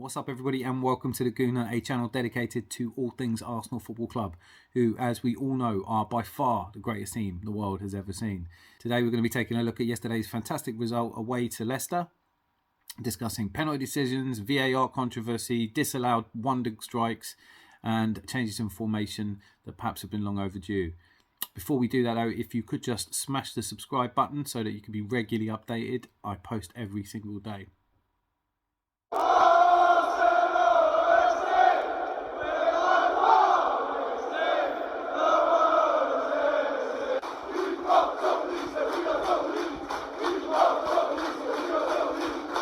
What's up, everybody, and welcome to the Gooner, a channel dedicated to all things Arsenal Football Club, who, as we all know, are by far the greatest team the world has ever seen. Today we're going to be taking a look at yesterday's fantastic result away to Leicester, discussing penalty decisions, VAR controversy, disallowed wonder strikes, and changes in formation that perhaps have been long overdue. Before we do that, though, if you could just smash the subscribe button so that you can be regularly updated. I post every single day.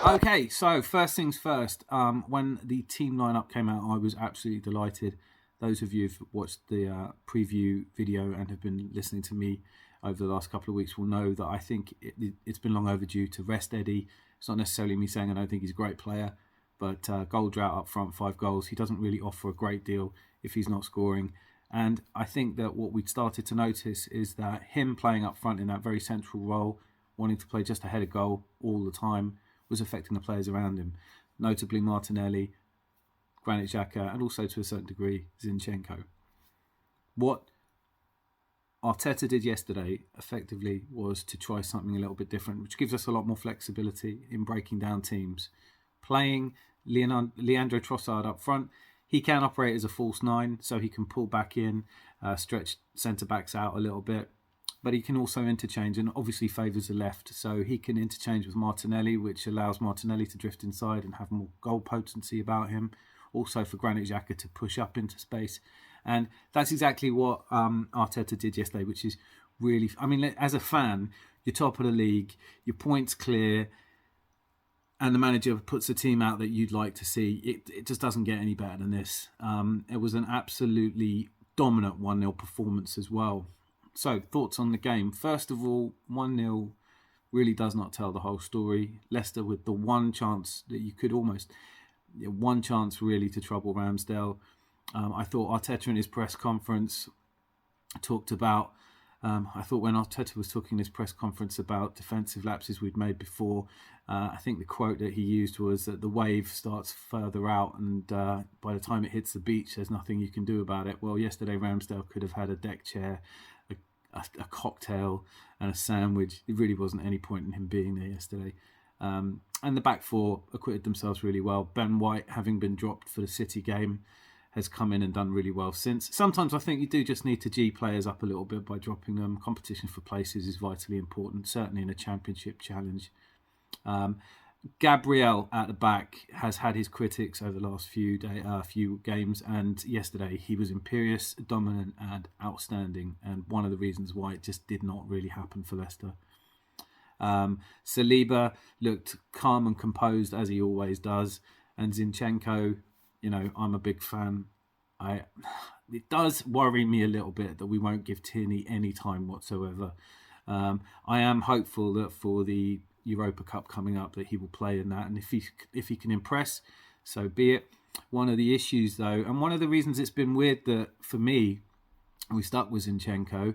Okay, so first things first, when the team lineup came out, I was absolutely delighted. Those of you who've watched the preview video and have been listening to me over the last couple of weeks will know that I think it's been long overdue to rest Eddie. It's not necessarily me saying I don't think he's a great player, but goal drought up front, 5 goals. He doesn't really offer a great deal if he's not scoring. And I think that what we'd started to notice is that him playing up front in that very central role, wanting to play just ahead of goal all the time, was affecting the players around him, notably Martinelli, Granit Xhaka, and also to a certain degree Zinchenko. What Arteta did yesterday effectively was to try something a little bit different, which gives us a lot more flexibility in breaking down teams. Playing Leandro Trossard up front, he can operate as a false 9, so he can pull back in, stretch centre-backs out a little bit. But he can also interchange and obviously favours the left. So he can interchange with Martinelli, which allows Martinelli to drift inside and have more goal potency about him. Also for Granit Xhaka to push up into space. And that's exactly what Arteta did yesterday, which is really... I mean, as a fan, you're top of the league, your points clear, and the manager puts a team out that you'd like to see. It just doesn't get any better than this. It was an absolutely dominant 1-0 performance as well. So, thoughts on the game. First of all, 1-0 really does not tell the whole story. Leicester with the one chance that you could almost... one chance really to trouble Ramsdale. I thought Arteta in his press conference talked about... I thought when Arteta was talking in his press conference about defensive lapses we'd made before, I think the quote that he used was that the wave starts further out and by the time it hits the beach, there's nothing you can do about it. Well, yesterday Ramsdale could have had a deck chair, a cocktail and a sandwich. It really wasn't any point in him being there yesterday. And the back four acquitted themselves really well. Ben White, having been dropped for the City game, has come in and done really well since. Sometimes I think you do just need to G players up a little bit by dropping them. Competition for places is vitally important, certainly in a championship challenge. Gabriel at the back has had his critics over the last few games, and yesterday he was imperious, dominant and outstanding, and one of the reasons why it just did not really happen for Leicester. Saliba looked calm and composed as he always does, and Zinchenko, you know, I'm a big fan. It does worry me a little bit that we won't give Tierney any time whatsoever. I am hopeful that for the Europa Cup coming up that he will play in that, and if he can impress, so be it. One of the issues though, and one of the reasons it's been weird that for me we stuck with Zinchenko,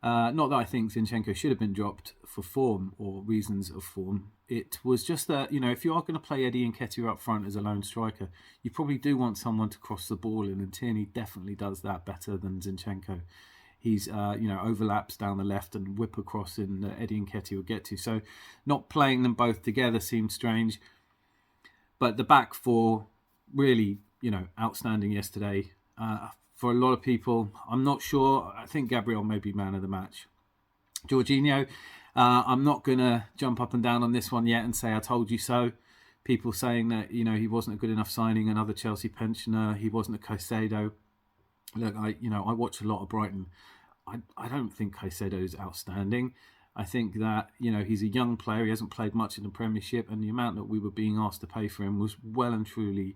not that I think Zinchenko should have been dropped for form or reasons of form. It was just that, you know, if you are going to play Eddie Nketiah up front as a lone striker, you probably do want someone to cross the ball in, and Tierney definitely does that better than Zinchenko. He's, overlaps down the left and whip across in that Eddie Nketiah will get to. So not playing them both together seemed strange. But the back four, really, outstanding yesterday. For a lot of people, I'm not sure. I think Gabriel may be man of the match. Jorginho, I'm not going to jump up and down on this one yet and say I told you so. People saying that, he wasn't a good enough signing, another Chelsea pensioner, he wasn't a Caicedo. Look, I watch a lot of Brighton. I don't think Caicedo is outstanding. I think that, he's a young player. He hasn't played much in the Premiership, and the amount that we were being asked to pay for him was well and truly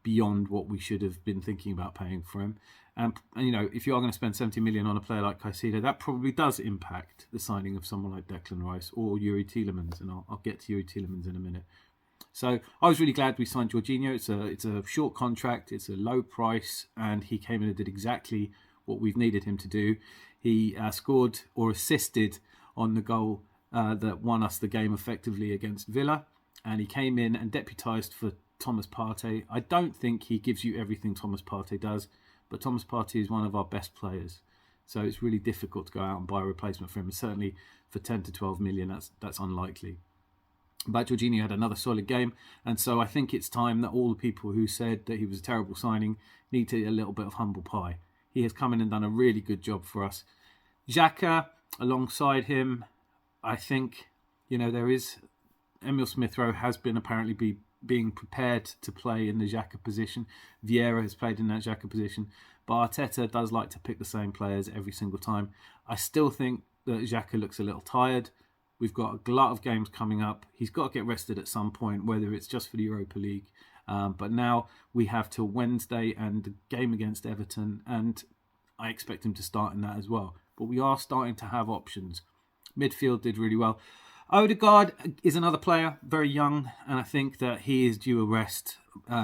beyond what we should have been thinking about paying for him. And if you are going to spend 70 million on a player like Caicedo, that probably does impact the signing of someone like Declan Rice or Yuri Tielemans, and I'll get to Yuri Tielemans in a minute. So I was really glad we signed Jorginho. It's a short contract, it's a low price, and he came in and did exactly what we've needed him to do. He scored or assisted on the goal that won us the game effectively against Villa, and he came in and deputised for Thomas Partey. I don't think he gives you everything Thomas Partey does, but Thomas Partey is one of our best players. So it's really difficult to go out and buy a replacement for him. And certainly for 10 to 12 million, that's unlikely. But Jorginho had another solid game. And so I think it's time that all the people who said that he was a terrible signing need to eat a little bit of humble pie. He has come in and done a really good job for us. Xhaka, alongside him, I think, there is... Emile Smith-Rowe has been apparently being prepared to play in the Xhaka position. Vieira has played in that Xhaka position. But Arteta does like to pick the same players every single time. I still think that Xhaka looks a little tired. We've got a glut of games coming up. He's got to get rested at some point, whether it's just for the Europa League. But now we have till Wednesday and the game against Everton, and I expect him to start in that as well. But we are starting to have options. Midfield did really well. Odegaard is another player, very young, and I think that he is due a rest.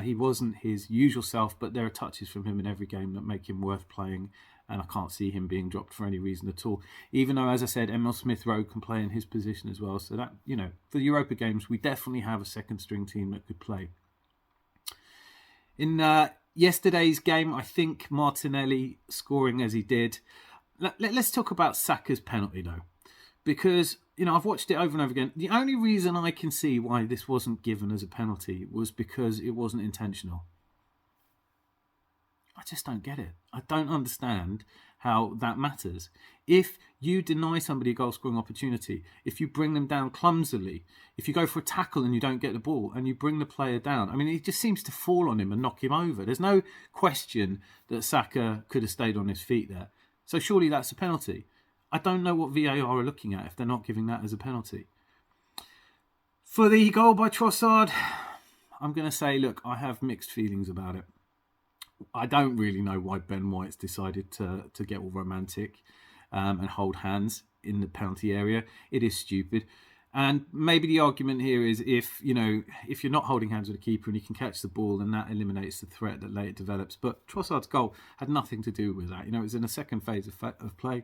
He wasn't his usual self, but there are touches from him in every game that make him worth playing, and I can't see him being dropped for any reason at all. Even though, as I said, Emile Smith-Rowe can play in his position as well. So that, for the Europa games, we definitely have a second-string team that could play. In yesterday's game, I think Martinelli scoring as he did. Let's talk about Saka's penalty, though. Because, I've watched it over and over again. The only reason I can see why this wasn't given as a penalty was because it wasn't intentional. I just don't get it. I don't understand how that matters. If you deny somebody a goal-scoring opportunity, if you bring them down clumsily, if you go for a tackle and you don't get the ball and you bring the player down, it just seems to fall on him and knock him over. There's no question that Saka could have stayed on his feet there. So surely that's a penalty. I don't know what VAR are looking at if they're not giving that as a penalty. For the goal by Trossard, I'm going to say, look, I have mixed feelings about it. I don't really know why Ben White's decided to get all romantic and hold hands in the penalty area. It is stupid. And maybe the argument here is if you're not holding hands with a keeper and you can catch the ball, then that eliminates the threat that later develops. But Trossard's goal had nothing to do with that. It was in the second phase of play.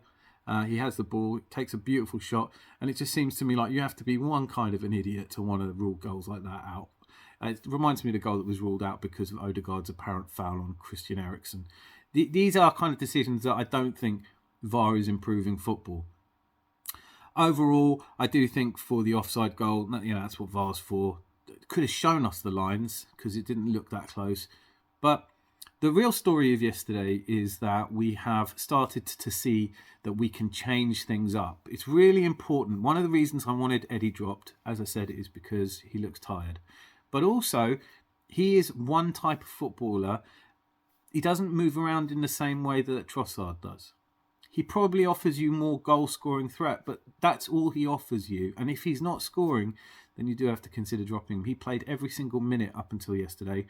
He has the ball, takes a beautiful shot, and it just seems to me like you have to be one kind of an idiot to want to rule goals like that out. It reminds me of the goal that was ruled out because of Odegaard's apparent foul on Christian Eriksen. These are kind of decisions that I don't think VAR is improving football. Overall, I do think for the offside goal, that's what VAR's for. It could have shown us the lines because it didn't look that close. But the real story of yesterday is that we have started to see that we can change things up. It's really important. One of the reasons I wanted Eddie dropped, as I said, is because he looks tired. But also, he is one type of footballer. He doesn't move around in the same way that Trossard does. He probably offers you more goal-scoring threat, but that's all he offers you. And if he's not scoring, then you do have to consider dropping him. He played every single minute up until yesterday.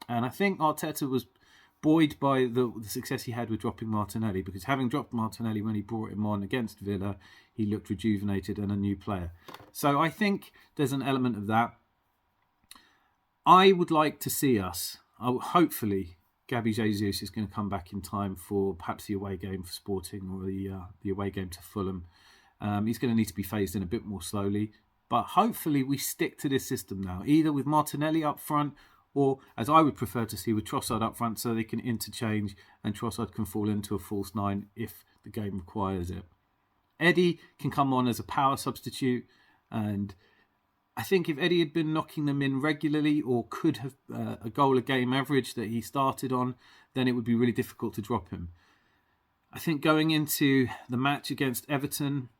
And I think Arteta was buoyed by the success he had with dropping Martinelli, because having dropped Martinelli when he brought him on against Villa, he looked rejuvenated and a new player. So I think there's an element of that. I would like to see us, hopefully, Gabby Jesus is going to come back in time for perhaps the away game for Sporting or the away game to Fulham. He's going to need to be phased in a bit more slowly. But hopefully we stick to this system now, either with Martinelli up front or, as I would prefer to see, with Trossard up front so they can interchange and Trossard can fall into a false nine if the game requires it. Eddie can come on as a power substitute, and I think if Eddie had been knocking them in regularly or could have a goal a game average that he started on, then it would be really difficult to drop him. I think going into the match against Everton,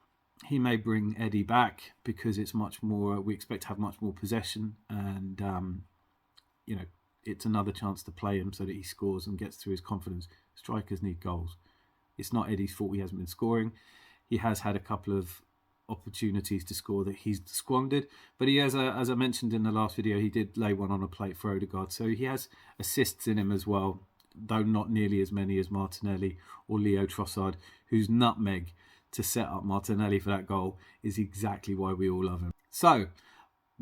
he may bring Eddie back because it's much more. We expect to have much more possession, and it's another chance to play him so that he scores and gets through his confidence. Strikers need goals. It's not Eddie's fault he hasn't been scoring. He has had a couple of opportunities to score that he's squandered, but he has, as I mentioned in the last video, he did lay one on a plate for Odegaard, so he has assists in him as well, though not nearly as many as Martinelli or Leo Trossard, whose nutmeg to set up Martinelli for that goal is exactly why we all love him. So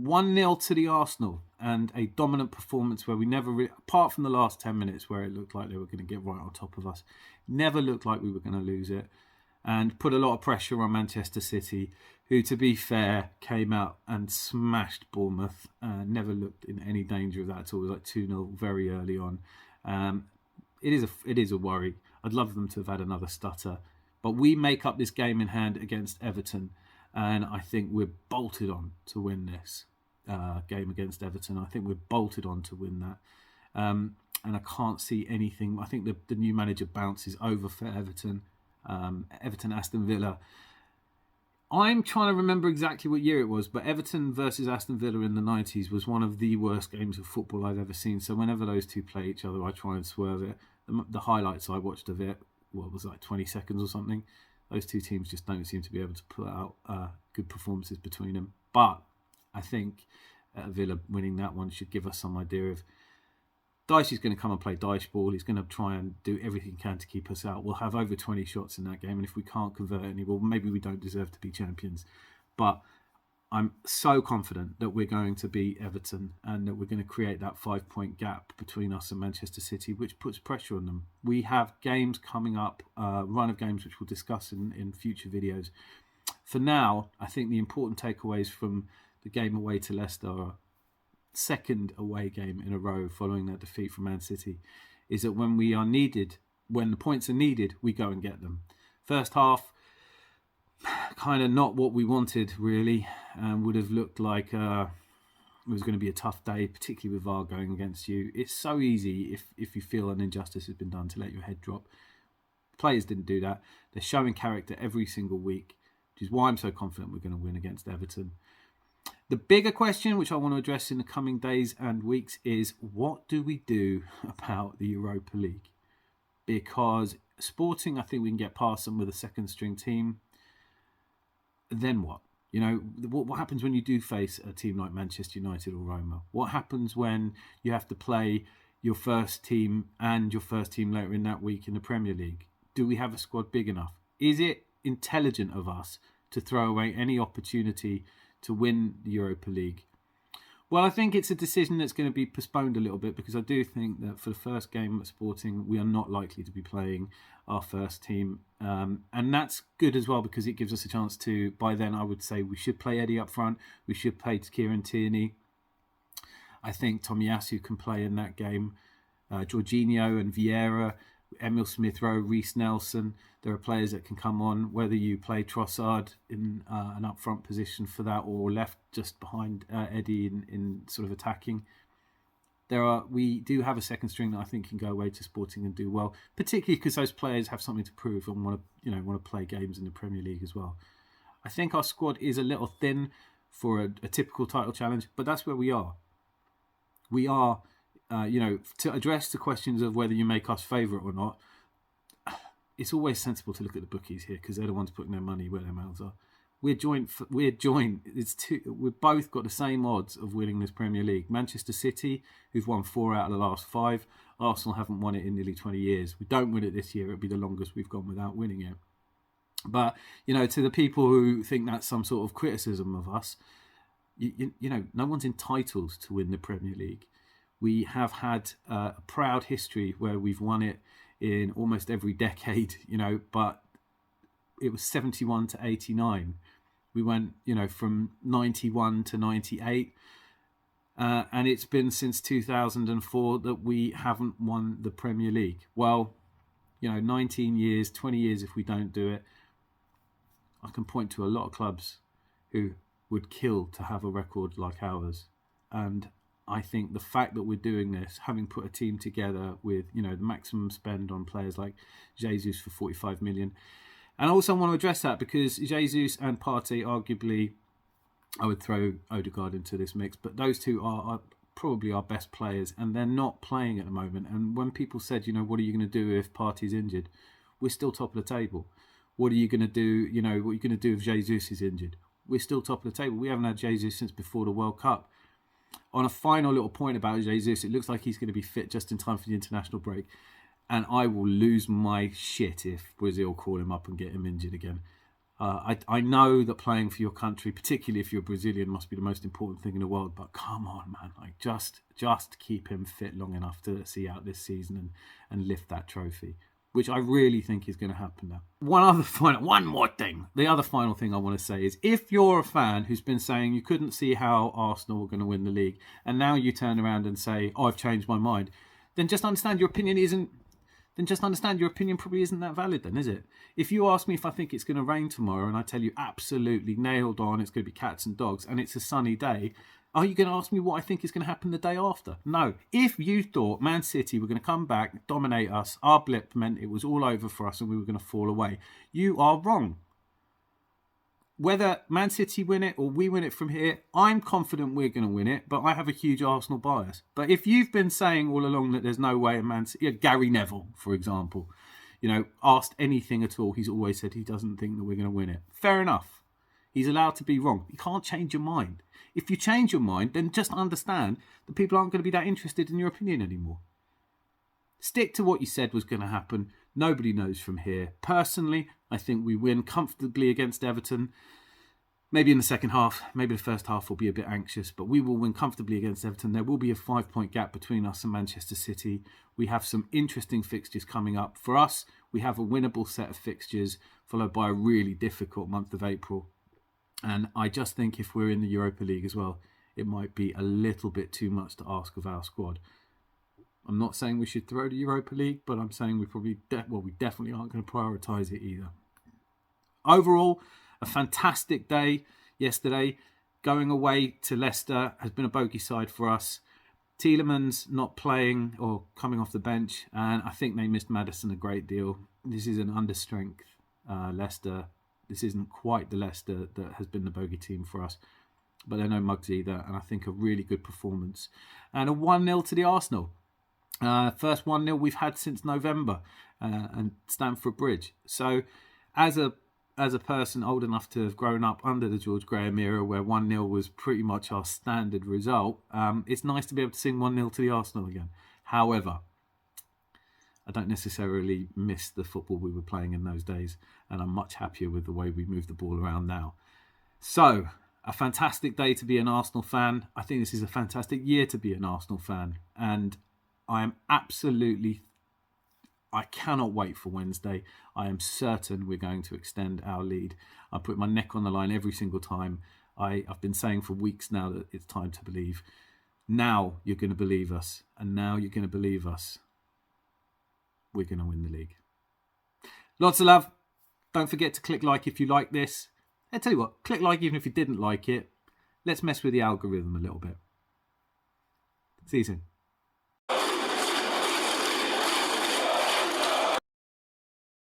1-0 to the Arsenal, and a dominant performance where we never, apart from the last 10 minutes where it looked like they were going to get right on top of us, never looked like we were going to lose it. and put a lot of pressure on Manchester City, who, to be fair, came out and smashed Bournemouth. Never looked in any danger of that at all. It was like 2-0 very early on. It is a worry. I'd love them to have had another stutter. But we make up this game in hand against Everton, and I think we're bolted on to win this game against Everton. I think we're bolted on to win that. And I can't see anything. I think the new manager bounces over for Everton. Aston Villa. I'm trying to remember exactly what year it was, but Everton versus Aston Villa in the 90s was one of the worst games of football I've ever seen. So whenever those two play each other, I try and swerve it. The highlights I watched of it, what was it, like 20 seconds or something? Those two teams just don't seem to be able to put out good performances between them. But I think Villa winning that one should give us some idea of Dyche is going to come and play Dyche ball. He's going to try and do everything he can to keep us out. We'll have over 20 shots in that game, and if we can't convert any, well, maybe we don't deserve to be champions. But I'm so confident that we're going to beat Everton and that we're going to create that 5-point gap between us and Manchester City, which puts pressure on them. We have games coming up, run of games, which we'll discuss in future videos. For now, I think the important takeaways from the game away to Leicester are second away game in a row following that defeat from Man City, is that when we are needed, when the points are needed, we go and get them. First half, kind of not what we wanted really, and would have looked like it was going to be a tough day, particularly with VAR going against you. It's so easy if you feel an injustice has been done to let your head drop. Players didn't do that. They're showing character every single week, which is why I'm so confident we're going to win against Everton. The bigger question, which I want to address in the coming days and weeks, is what do we do about the Europa League? Because Sporting, I think we can get past them with a second string team. Then what? You know, what happens when you do face a team like Manchester United or Roma? What happens when you have to play your first team and your first team later in that week in the Premier League? Do we have a squad big enough? Is it intelligent of us to throw away any opportunity to win the Europa League? Well, I think it's a decision that's going to be postponed a little bit, because I do think that for the first game at Sporting, we are not likely to be playing our first team. And that's good as well, because it gives us a chance to, by then I would say we should play Eddie up front. We should play Kieran Tierney. I think Tomiyasu can play in that game. Jorginho and Vieira, Emile Smith-Rowe, Reece Nelson. There are players that can come on, whether you play Trossard in an up-front position for that or left just behind Eddie in sort of attacking. We do have a second string that I think can go away to Sporting and do well, particularly because those players have something to prove and want to play games in the Premier League as well. I think our squad is a little thin for a typical title challenge, but that's where we are. We are, to address the questions of whether you make us favourite or not, it's always sensible to look at the bookies here, because they're the ones putting their money where their mouths are. We're joint. We've both got the same odds of winning this Premier League. Manchester City, who've won 4 out of the last 5. Arsenal haven't won it in nearly 20 years. We don't win it this year, it'll be the longest we've gone without winning it. But, to the people who think that's some sort of criticism of us, no one's entitled to win the Premier League. We have had a proud history where we've won it in almost every decade, but it was 71 to 89. We went, from 91 to 98. And it's been since 2004 that we haven't won the Premier League. Well, 19 years, 20 years if we don't do it. I can point to a lot of clubs who would kill to have a record like ours. And I think the fact that we're doing this, having put a team together with, the maximum spend on players like Jesus for 45 million. And I also want to address that because Jesus and Partey, arguably, I would throw Odegaard into this mix, but those two are probably our best players, and they're not playing at the moment. And when people said, what are you going to do if Partey's injured? We're still top of the table. What are you going to do? What are you going to do if Jesus is injured? We're still top of the table. We haven't had Jesus since before the World Cup. On a final little point about Jesus, it looks like he's going to be fit just in time for the international break. And I will lose my shit if Brazil call him up and get him injured again. I know that playing for your country, particularly if you're Brazilian, must be the most important thing in the world. But come on, man. Just keep him fit long enough to see out this season and lift that trophy. which I really think is going to happen now. One more thing. The other final thing I want to say is, if you're a fan who's been saying you couldn't see how Arsenal were going to win the league, and now you turn around and say, "Oh, I've changed my mind," then just understand your opinion probably isn't that valid then, is it? If you ask me if I think it's going to rain tomorrow and I tell you absolutely nailed on it's going to be cats and dogs and it's a sunny day, are you going to ask me what I think is going to happen the day after? No. If you thought Man City were going to come back, dominate us, our blip meant it was all over for us and we were going to fall away, you are wrong. Whether Man City win it or we win it from here, I'm confident we're going to win it, but I have a huge Arsenal bias. But if you've been saying all along that there's no way a Man City... Gary Neville, for example, asked anything at all, he's always said he doesn't think that we're going to win it. Fair enough. He's allowed to be wrong. You can't change your mind. If you change your mind, then just understand that people aren't going to be that interested in your opinion anymore. Stick to what you said was going to happen. Nobody knows from here. Personally, I think we win comfortably against Everton. Maybe in the second half, maybe the first half will be a bit anxious, but we will win comfortably against Everton. There will be a 5-point gap between us and Manchester City. We have some interesting fixtures coming up. For us, we have a winnable set of fixtures, followed by a really difficult month of April. And I just think if we're in the Europa League as well, it might be a little bit too much to ask of our squad. I'm not saying we should throw the Europa League, but I'm saying we definitely aren't going to prioritise it either. Overall, a fantastic day yesterday. Going away to Leicester has been a bogey side for us. Tielemans not playing or coming off the bench, and I think they missed Maddison a great deal. This is an understrength Leicester. This isn't quite the Leicester that has been the bogey team for us, but they're no mugs either, and I think a really good performance. And a 1-0 to the Arsenal. First 1-0 we've had since November and Stamford Bridge. So as a person old enough to have grown up under the George Graham era where 1-0 was pretty much our standard result, it's nice to be able to sing 1-0 to the Arsenal again. However, I don't necessarily miss the football we were playing in those days, and I'm much happier with the way we move the ball around now. So, a fantastic day to be an Arsenal fan. I think this is a fantastic year to be an Arsenal fan, and I cannot wait for Wednesday. I am certain we're going to extend our lead. I put my neck on the line every single time. I've been saying for weeks now that it's time to believe. Now you're going to believe us, and now you're going to believe us. We're going to win the league. Lots of love. Don't forget to click like if you like this. I tell you what, click like even if you didn't like it. Let's mess with the algorithm a little bit. See you soon.